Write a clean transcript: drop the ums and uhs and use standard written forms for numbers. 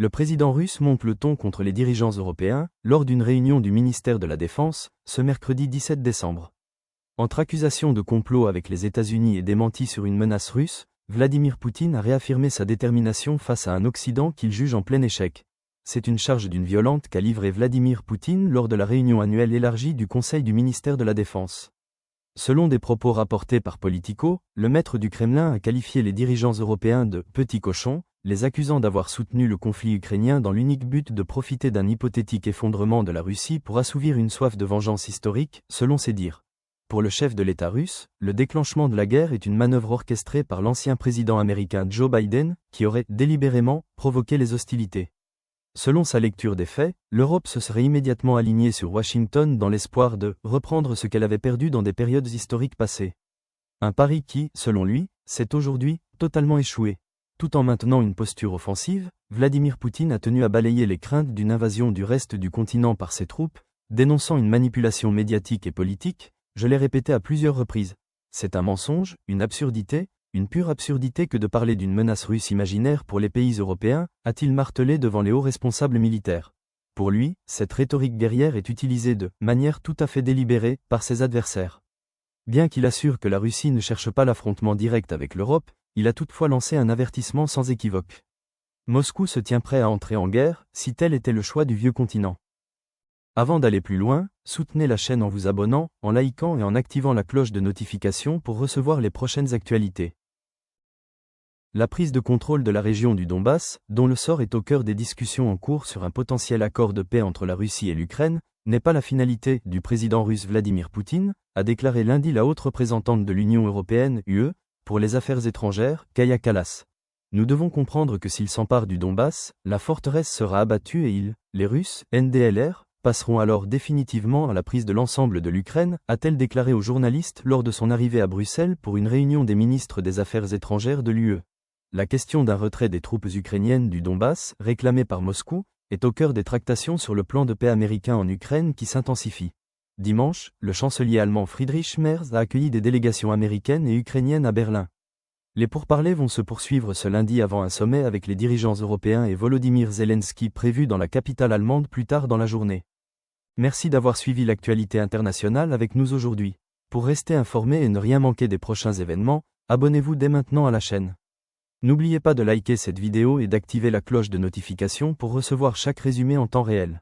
Le président russe monte le ton contre les dirigeants européens lors d'une réunion du ministère de la Défense, ce mercredi 17 décembre. Entre accusations de complot avec les États-Unis et démentis sur une menace russe, Vladimir Poutine a réaffirmé sa détermination face à un Occident qu'il juge en plein échec. C'est une charge d'une violente qu'a livrée Vladimir Poutine lors de la réunion annuelle élargie du Conseil du ministère de la Défense. Selon des propos rapportés par Politico, le maître du Kremlin a qualifié les dirigeants européens de « petits cochons », les accusant d'avoir soutenu le conflit ukrainien dans l'unique but de profiter d'un hypothétique effondrement de la Russie pour assouvir une soif de vengeance historique, selon ses dires. Pour le chef de l'État russe, le déclenchement de la guerre est une manœuvre orchestrée par l'ancien président américain Joe Biden, qui aurait délibérément provoqué les hostilités. Selon sa lecture des faits, l'Europe se serait immédiatement alignée sur Washington dans l'espoir de reprendre ce qu'elle avait perdu dans des périodes historiques passées. Un pari qui, selon lui, s'est aujourd'hui totalement échoué. Tout en maintenant une posture offensive, Vladimir Poutine a tenu à balayer les craintes d'une invasion du reste du continent par ses troupes, dénonçant une manipulation médiatique et politique. Je l'ai répété à plusieurs reprises. C'est un mensonge, une absurdité, une pure absurdité que de parler d'une menace russe imaginaire pour les pays européens, a-t-il martelé devant les hauts responsables militaires. Pour lui, cette rhétorique guerrière est utilisée de manière tout à fait délibérée par ses adversaires. Bien qu'il assure que la Russie ne cherche pas l'affrontement direct avec l'Europe, il a toutefois lancé un avertissement sans équivoque. Moscou se tient prêt à entrer en guerre, si tel était le choix du vieux continent. Avant d'aller plus loin, soutenez la chaîne en vous abonnant, en likant et en activant la cloche de notification pour recevoir les prochaines actualités. La prise de contrôle de la région du Donbass, dont le sort est au cœur des discussions en cours sur un potentiel accord de paix entre la Russie et l'Ukraine, n'est pas la finalité du président russe Vladimir Poutine, a déclaré lundi la haute représentante de l'Union européenne, UE, pour les affaires étrangères, Kaja Kallas. Nous devons comprendre que s'il s'empare du Donbass, la forteresse sera abattue et les Russes, NDLR, passeront alors définitivement à la prise de l'ensemble de l'Ukraine, a-t-elle déclaré aux journalistes lors de son arrivée à Bruxelles pour une réunion des ministres des Affaires étrangères de l'UE. La question d'un retrait des troupes ukrainiennes du Donbass, réclamée par Moscou, est au cœur des tractations sur le plan de paix américain en Ukraine qui s'intensifient. Dimanche, le chancelier allemand Friedrich Merz a accueilli des délégations américaines et ukrainiennes à Berlin. Les pourparlers vont se poursuivre ce lundi avant un sommet avec les dirigeants européens et Volodymyr Zelensky prévu dans la capitale allemande plus tard dans la journée. Merci d'avoir suivi l'actualité internationale avec nous aujourd'hui. Pour rester informé et ne rien manquer des prochains événements, abonnez-vous dès maintenant à la chaîne. N'oubliez pas de liker cette vidéo et d'activer la cloche de notification pour recevoir chaque résumé en temps réel.